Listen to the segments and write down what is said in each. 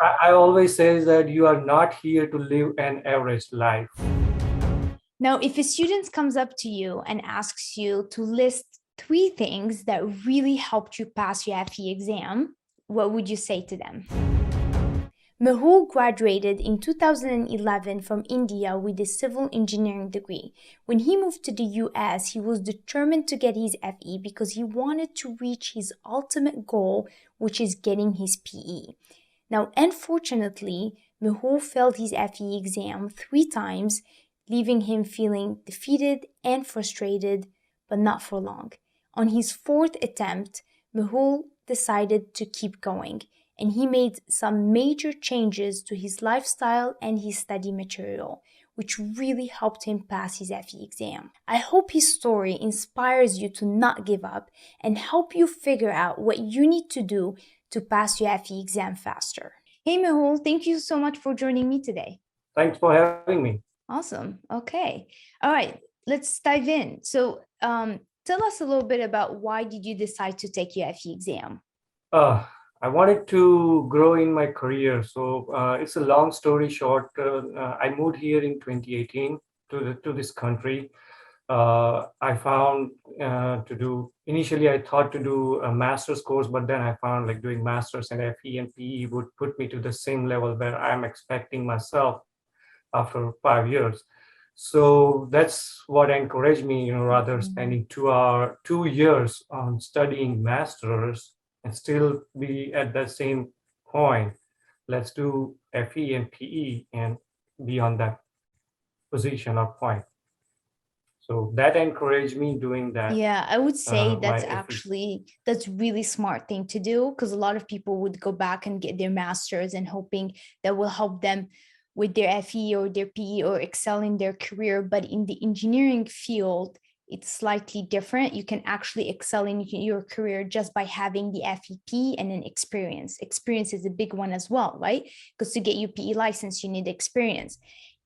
I always say that you are not here to live an average life. Now, if a student comes up to you and asks you to list 3 things that really helped you pass your FE exam, what would you say to them? Mehul graduated in 2011 from India with a civil engineering degree. When he moved to the US, he was determined to get his FE because he wanted to reach his ultimate goal, which is getting his PE. Now, unfortunately, Mehul failed his FE exam 3 times, leaving him feeling defeated and frustrated, but not for long. On his 4th attempt, Mehul decided to keep going, and he made some major changes to his lifestyle and his study material, which really helped him pass his FE exam. I hope his story inspires you to not give up and help you figure out what you need to do to pass your FE exam faster. Hey Mehul, thank you so much for joining me today. Thanks for having me. Awesome. Okay. All right. Let's dive in. So, tell us a little bit about why did you decide to take your FE exam? I wanted to grow in my career. So it's a long story short. I moved here in 2018 to this country. I found to do, initially I thought to do a master's course, but then I found like doing master's and FE and PE would put me to the same level where I'm expecting myself after 5 years. So that's what encouraged me, rather spending 2 years on studying masters and still be at the same point. Let's do FE and PE and be on that position or point. So that encouraged me doing that. Yeah, I would say My FE. that's really smart thing to do, because a lot of people would go back and get their masters and hoping that will help them with their FE or their PE or excel in their career. But in the engineering field, it's slightly different. You can actually excel in your career just by having the FEP and an experience. Experience is a big one as well, right? Because to get your PE license, you need experience.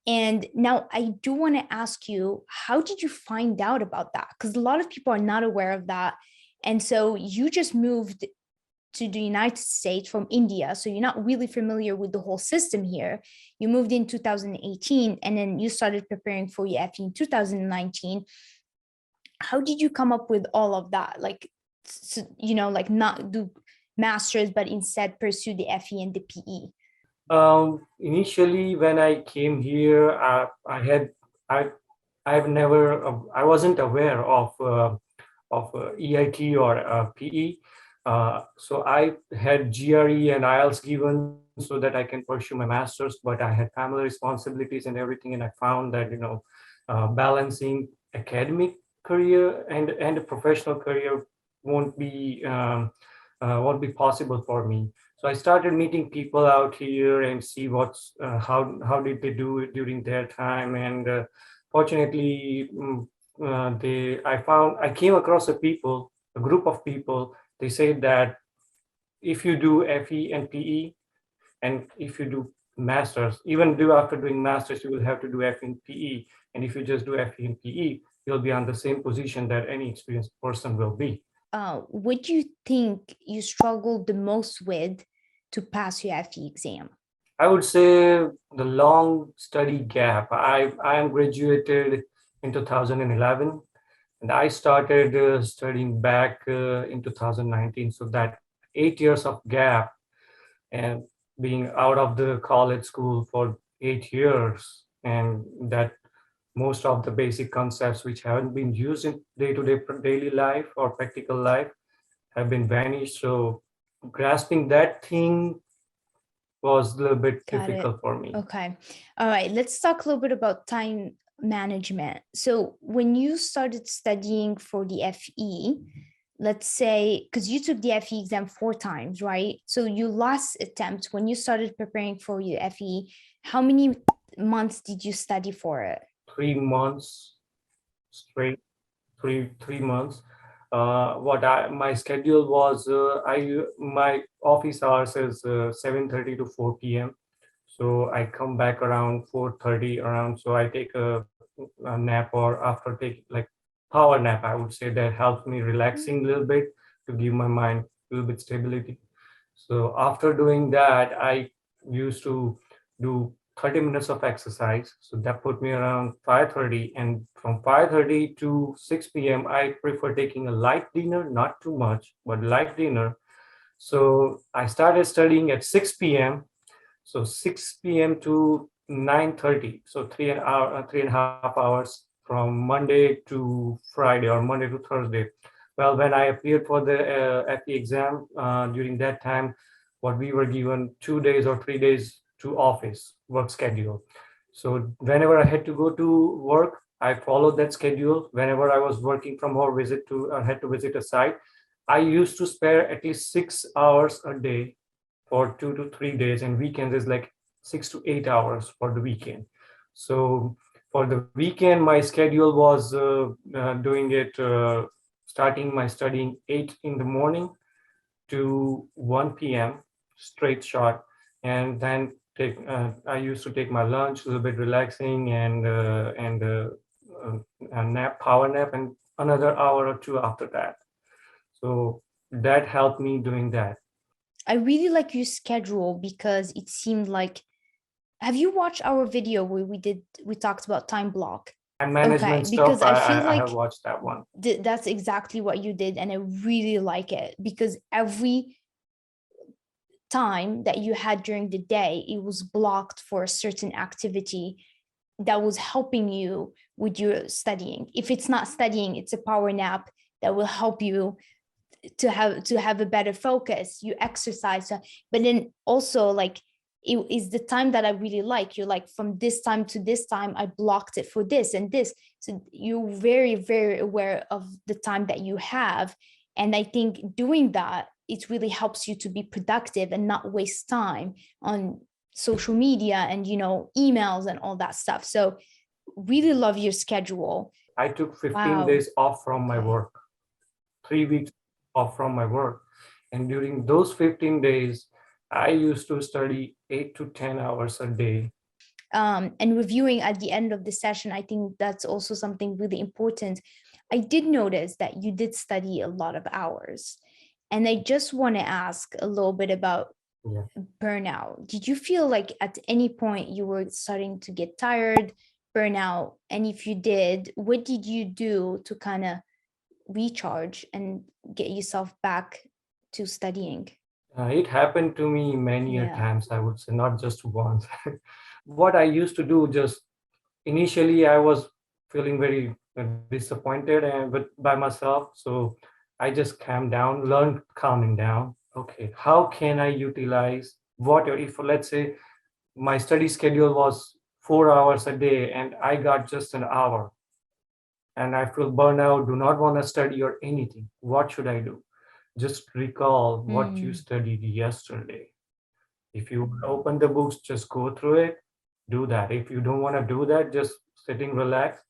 And now I do want to ask you, how did you find out about that? Because a lot of people are not aware of that. And so you just moved to the United States from India. So you're not really familiar with the whole system here. You moved in 2018 and then you started preparing for your FE in 2019. How did you come up with all of that? Like, like not do masters, but instead pursue the FE and the PE? Initially, when I came here, I I've never I wasn't aware of EIT or PE. So I had GRE and IELTS given so that I can pursue my master's, but I had family responsibilities and everything, and I found that balancing academic career and a professional career won't be won't be possible for me. So I started meeting people out here and see what's how did they do it during their time, and fortunately, I came across a group of people. They said that if you do FE and PE, and if you do masters, even do after doing masters, you will have to do FE and PE. And if you just do FE and PE, you'll be on the same position that any experienced person will be. What do you think you struggled the most with to pass your FE exam? I would say the long study gap. I am graduated in 2011, and I started studying back in 2019. So that 8 years of gap, and being out of the college school for 8 years, and that most of the basic concepts which haven't been used in day-to-day daily life or practical life have been vanished. So grasping that thing was a little bit Got it. difficult for me. Okay. All right. Let's talk a little bit about time management. So, when you started studying for the FE, let's say, because you took the FE exam 4 times, right? So, your last attempt, when you started preparing for your FE, how many months did you study for it? 3 months straight, three months. What I my schedule was, I my office hours is 7:30 to 4 p.m. So I come back around 4:30 around. So I take a nap, or after take like power nap, I would say that helps me relaxing a little bit to give my mind a little bit stability. So after doing that, I used to do 30 minutes of exercise. So that put me around 5:30. And from 5:30 to 6 p.m., I prefer taking a light dinner, not too much, but light dinner. So I started studying at 6 p.m. So 6 p.m. to 9:30. So 3.5 hours from Monday to Friday or Monday to Thursday. Well, when I appeared for the FE exam during that time, what we were given 2 days or 3 days to office work schedule. So whenever I had to go to work, I followed that schedule. Whenever I was working from home, had to visit a site, I used to spare at least 6 hours a day for 2 to 3 days, and weekends is like 6 to 8 hours for the weekend. So for the weekend, my schedule was doing it, starting my studying 8 in the morning to 1 p.m. straight shot, and then I used to take my lunch, a little bit relaxing, uh, a nap, power nap, and another hour or two after that. So that helped me doing that. I really like your schedule because it seemed like, have you watched our video where we talked about time block? Time Okay, management stuff, because I feel I have like watched that one. that's exactly what you did, and I really like it because every time that you had during the day, it was blocked for a certain activity that was helping you with your studying. If it's not studying, it's a power nap that will help you to have a better focus. You exercise, but then also like it is the time that I really like. You're like, from this time to this time I blocked it for this and this, so you're very, very aware of the time that you have. And I think doing that, it really helps you to be productive and not waste time on social media and emails and all that stuff. So really love your schedule. I took 15 Wow. days off from my Okay. work, 3 weeks off from my work. And during those 15 days, I used to study 8 to 10 hours a day. And reviewing at the end of the session, I think that's also something really important. I did notice that you did study a lot of hours, and I just want to ask a little bit about Yeah. burnout. Did you feel like at any point you were starting to get tired, burnout? And if you did, what did you do to kind of recharge and get yourself back to studying? It happened to me many a Yeah. times, I would say, not just once. What I used to do, just initially, I was feeling very disappointed and but by myself. So I just calmed down, learned calming down. Okay, how can I utilize what if, let's say, my study schedule was 4 hours a day and I got just an hour and I feel burnout, do not want to study or anything. What should I do? Just recall what you Mm. studied yesterday. If you open the books, just go through it, do that. If you don't want to do that, just sitting relaxed,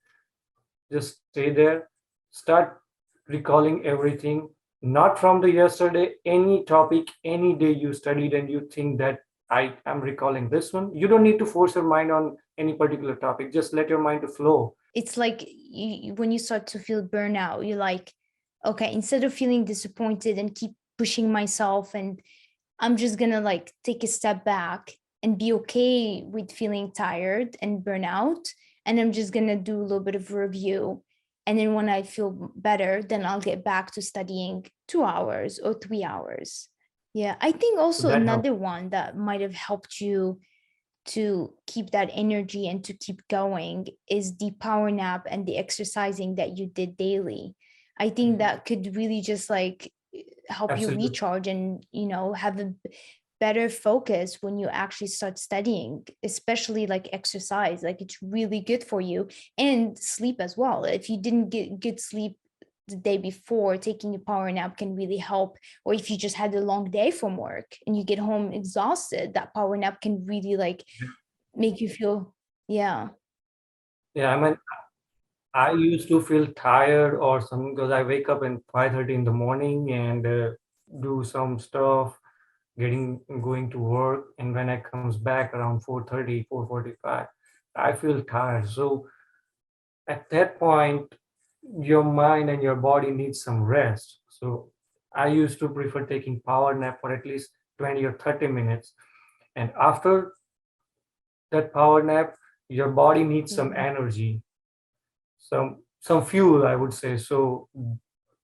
just stay there, start recalling everything, not from the yesterday, any topic, any day you studied and you think that I am recalling this one. You don't need to force your mind on any particular topic. Just let your mind to flow. It's like when you start to feel burnout, you're like, okay, instead of feeling disappointed and keep pushing myself, and I'm just gonna like take a step back and be okay with feeling tired and burnout, and I'm just gonna do a little bit of review, and then when I feel better, then I'll get back to studying 2 hours or 3 hours. Yeah, I think So also that helps. another one that might have helped you to keep that energy and to keep going is the power nap and the exercising that you did daily. I think Mhm. that could really just like help you Absolutely. recharge and have a better focus when you actually start studying, especially like exercise. Like it's really good for you, and sleep as well. If you didn't get good sleep the day before, taking a power nap can really help. Or if you just had a long day from work and you get home exhausted, that power nap can really like make you feel, yeah. Yeah, I mean, I used to feel tired or something because I wake up in 5:30 in the morning and do some stuff, getting going to work, and when I comes back around 4:30, 4:45, I feel tired. So at that point, your mind and your body needs some rest. So I used to prefer taking power nap for at least 20 or 30 minutes. And after that power nap, your body needs some Mm. energy, some fuel, I would say. So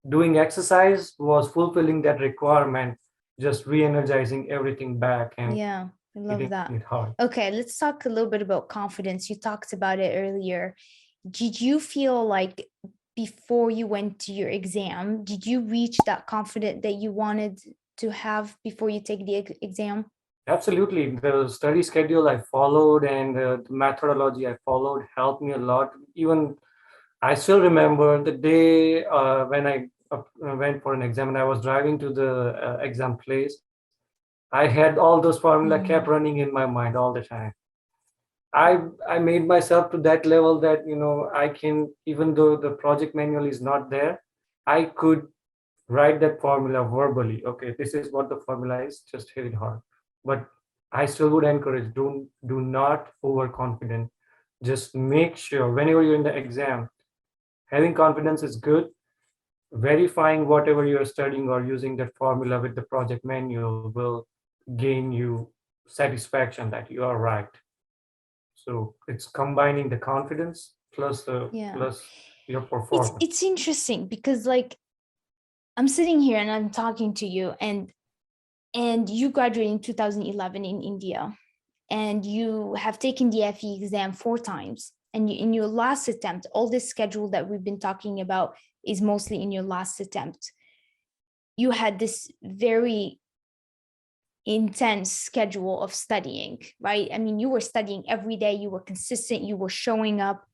doing exercise was fulfilling that requirement, just re-energizing everything back and Yeah, I love hitting that. it hard. Okay, let's talk a little bit about confidence. You talked about it earlier. Did you feel like before you went to your exam, did you reach that confidence that you wanted to have before you take the exam? Absolutely. The study schedule I followed and the methodology I followed helped me a lot. Even I still remember the day when I went for an exam and I was driving to the exam place. I had all those formula kept Mm. running in my mind all the time. I made myself to that level that I can, even though the project manual is not there, I could write that formula verbally. Okay, this is what the formula is. Just hit it hard. But I still would encourage, do not overconfident. Just make sure whenever you're in the exam, having confidence is good. Verifying whatever you're studying or using that formula with the project manual will gain you satisfaction that you are right. So it's combining the confidence Yeah. plus your It's performance. interesting because like I'm sitting here and I'm talking to you and you graduated in 2011 in India and you have taken the FE exam 4 times. And in your last attempt, all this schedule that we've been talking about is mostly in your last attempt. You had this very intense schedule of studying, right? I mean, you were studying every day, you were consistent, you were showing up.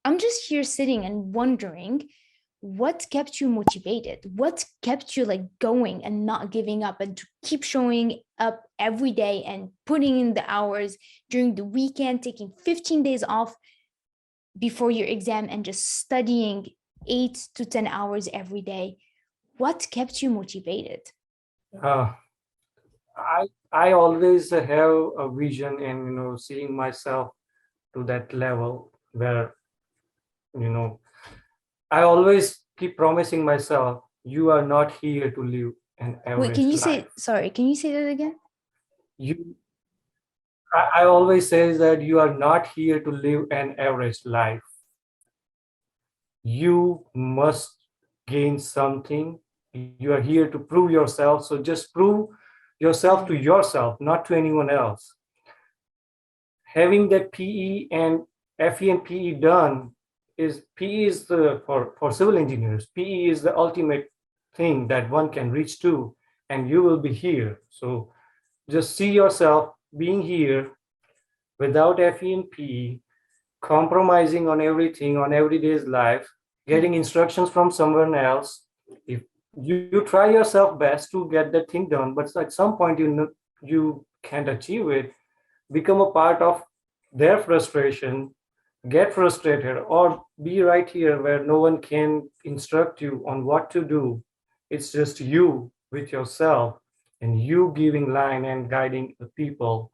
I'm just here sitting and wondering what kept you motivated? What kept you like going and not giving up and to keep showing up every day and putting in the hours during the weekend, taking 15 days off before your exam and just studying 8 to 10 hours every day? What kept you motivated? Uh, I always have a vision and seeing myself to that level where you know I always keep promising myself you are not here to live an Wait, can average you life. say, sorry, can you say that again? You I always say that you are not here to live an average life. You must gain something. You are here to prove yourself. So just prove yourself to Mm. yourself, not to anyone else. Having that PE and FE and PE done is PE is the for civil engineers. PE is the ultimate thing that one can reach to, and you will be here. So just see yourself being here without FE and PE, compromising on everything on everyday's life, getting instructions from someone else. If you try yourself best to get that thing done, but at some point you can't achieve it, become a part of their frustration, get frustrated, or be right here where no one can instruct you on what to do. It's just you with yourself and you giving line and guiding the people.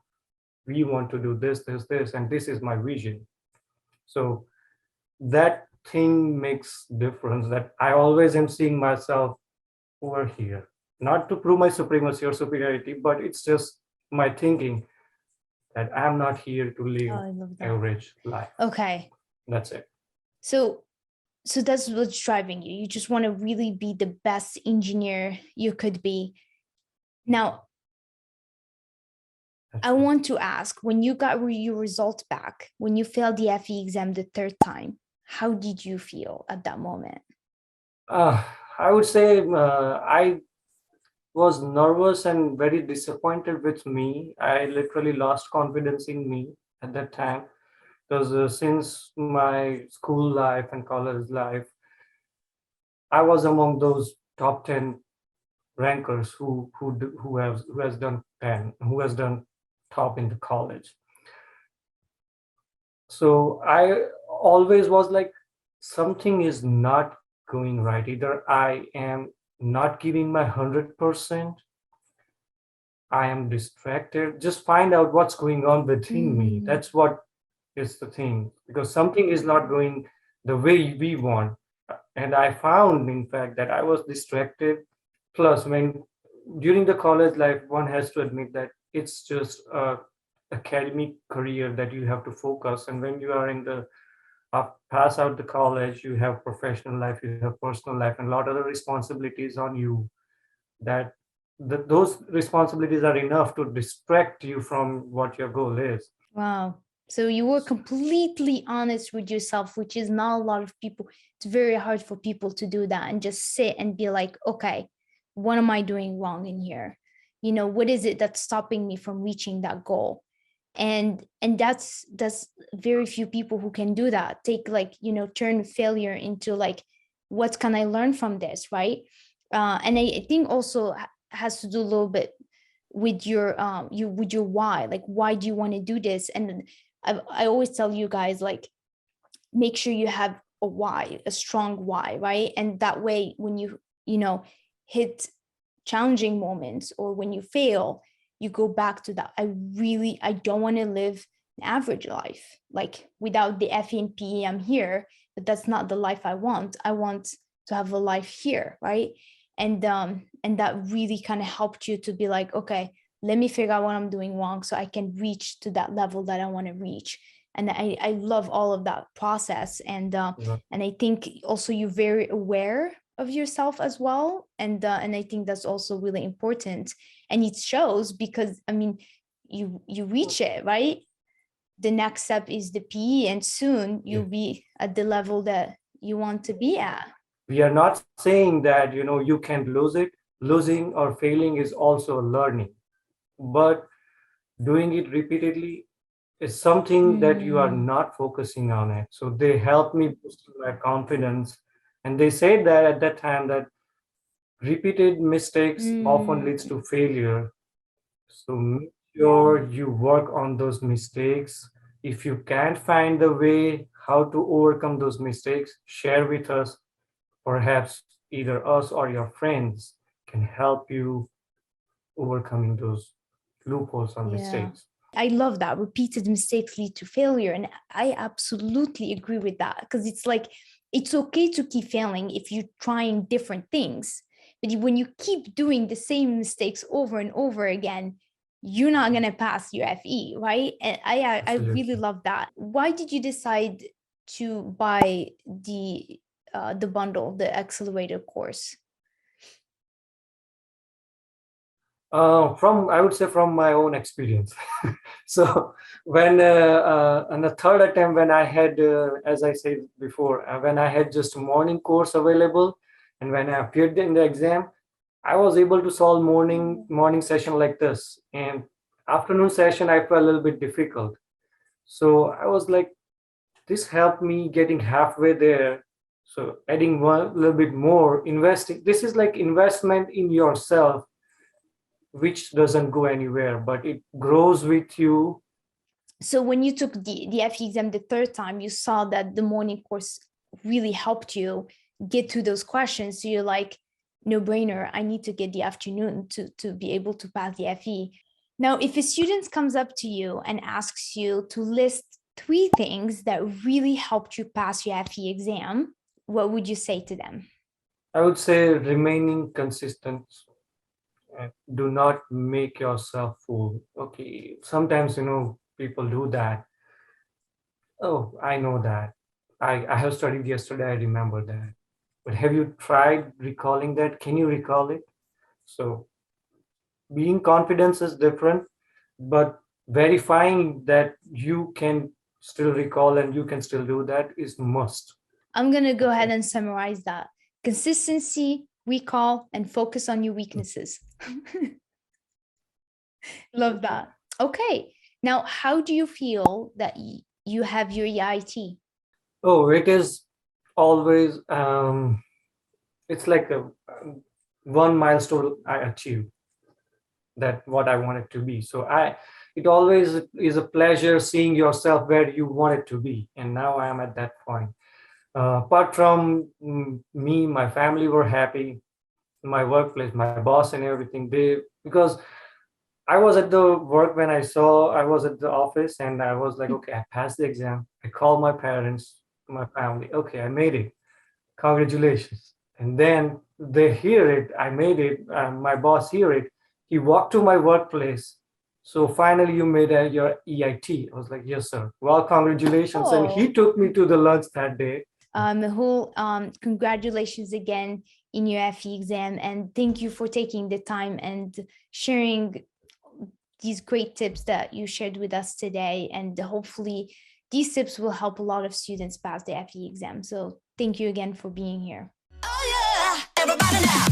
We want to do this, and this is my vision. So that thing makes difference that I always am seeing myself over here. Not to prove my supremacy or superiority, but it's just my thinking that I'm not here to Oh, live I love that. average life. Okay. That's it. So so that's what's driving you. You just want to really be the best engineer you could be. Now, I That's right. want to ask, when you got your result back, when you failed the FE exam the third time, how did you feel at that moment? Uh, I would say I was nervous and very disappointed with me. I literally lost confidence in me at that time because since my school life and college life, I was among those top 10 rankers who has done 10, who has done top in the college. So I always was like, something is not going right. Either I am not giving my 100%, I am distracted. Just find out what's going on within me. Mm. That's what is the thing, because something is not going the way we want. And I found, in fact, that I was distracted. Plus, when during the college life, one has to admit that it's just a academic career that you have to focus. And when you are in the pass out the college, you have professional life, you have personal life, and a lot of the responsibilities on you, that those responsibilities are enough to distract you from what your goal is. Wow. So you were completely honest with yourself, which is not a lot of people. It's very hard for people to do that and just sit and be like, okay, what am I doing wrong in here? What is it that's stopping me from reaching that goal? And that's very few people who can do that. Take, like, turn failure into like, what can I learn from this, right? And I think also has to do a little bit with your why. Like, why do you want to do this? And I always tell you guys, like, make sure you have a why, a strong why, right? And that way, when hit challenging moments or when you fail, you go back to that. I don't want to live an average life, like without the FE and PE. I'm here, but that's not the life I want. I want to have a life here, right? And that really kind of helped you to be like, okay, let me figure out what I'm doing wrong so I can reach to that level that I want to reach. And I love all of that process. And I think also you're very aware of yourself as well. And I think that's also really important. And it shows because, I mean, you reach it, right? The next step is the PE, and soon Yeah. you'll be at the level that you want to be at. We are not saying that you can lose it. Losing or failing is also learning, but doing it repeatedly is something that you are Mm, not focusing on it. So they help me boost my confidence. And they said that at that time that repeated mistakes often leads mm, to failure. So make sure you work on those mistakes. If you can't find the way how to overcome those mistakes, share with us. Perhaps either us or your friends can help you overcoming those loopholes or yeah. mistakes. I love that. Repeated mistakes lead to failure. And I absolutely agree with that, because it's like, it's okay to keep failing if you're trying different things. But when you keep doing the same mistakes over and over again, you're not going to pass your FE, right? And I really Absolutely. love that. Why did you decide to buy the bundle, the accelerator course? From I would say from my own experience. So when on the third attempt, when I had, as I said before, when I had just morning course available, and when I appeared in the exam, I was able to solve morning session like this, and afternoon session I felt a little bit difficult. So I was like, this helped me getting halfway there. So adding one little bit more, investing. This is like investment in yourself, which doesn't go anywhere, but it grows with you. So when you took the FE exam the third time, you saw that the morning course really helped you get to those questions. So you're like, no brainer, I need to get the afternoon to be able to pass the FE. Now, if a student comes up to you and asks you to list 3 things that really helped you pass your FE exam, what would you say to them? I would say remaining consistent. Do not make yourself fool. Okay, sometimes people do that. Oh, I know that. I have studied yesterday. I remember that. But have you tried recalling that? Can you recall it? So being confident is different, but verifying that you can still recall and you can still do that is must. I'm going to go ahead Okay. and summarize that: consistency, recall, and focus on your weaknesses. Love that. Okay. Now, how do you feel that you have your EIT? Oh, it is always it's like a one milestone I achieved, that what I want it to be. So it always is a pleasure seeing yourself where you want it to be, and now I am at that point. Apart from me, my family were happy, my workplace, my boss, and everything. They because I was at the work when I was at the office, and I was like, okay, I passed the exam. I called my parents, my family. Okay, I made it. Congratulations. And then they hear it. I made it. My boss hear it. He walked to my workplace. So finally, you made your EIT. I was like, yes, sir. Well, congratulations. And he Oh, took me to the lunch that day. Mehul, congratulations again in your FE exam, and thank you for taking the time and sharing these great tips that you shared with us today. And hopefully, these tips will help a lot of students pass the FE exam. So, thank you again for being here. Oh yeah, everybody now.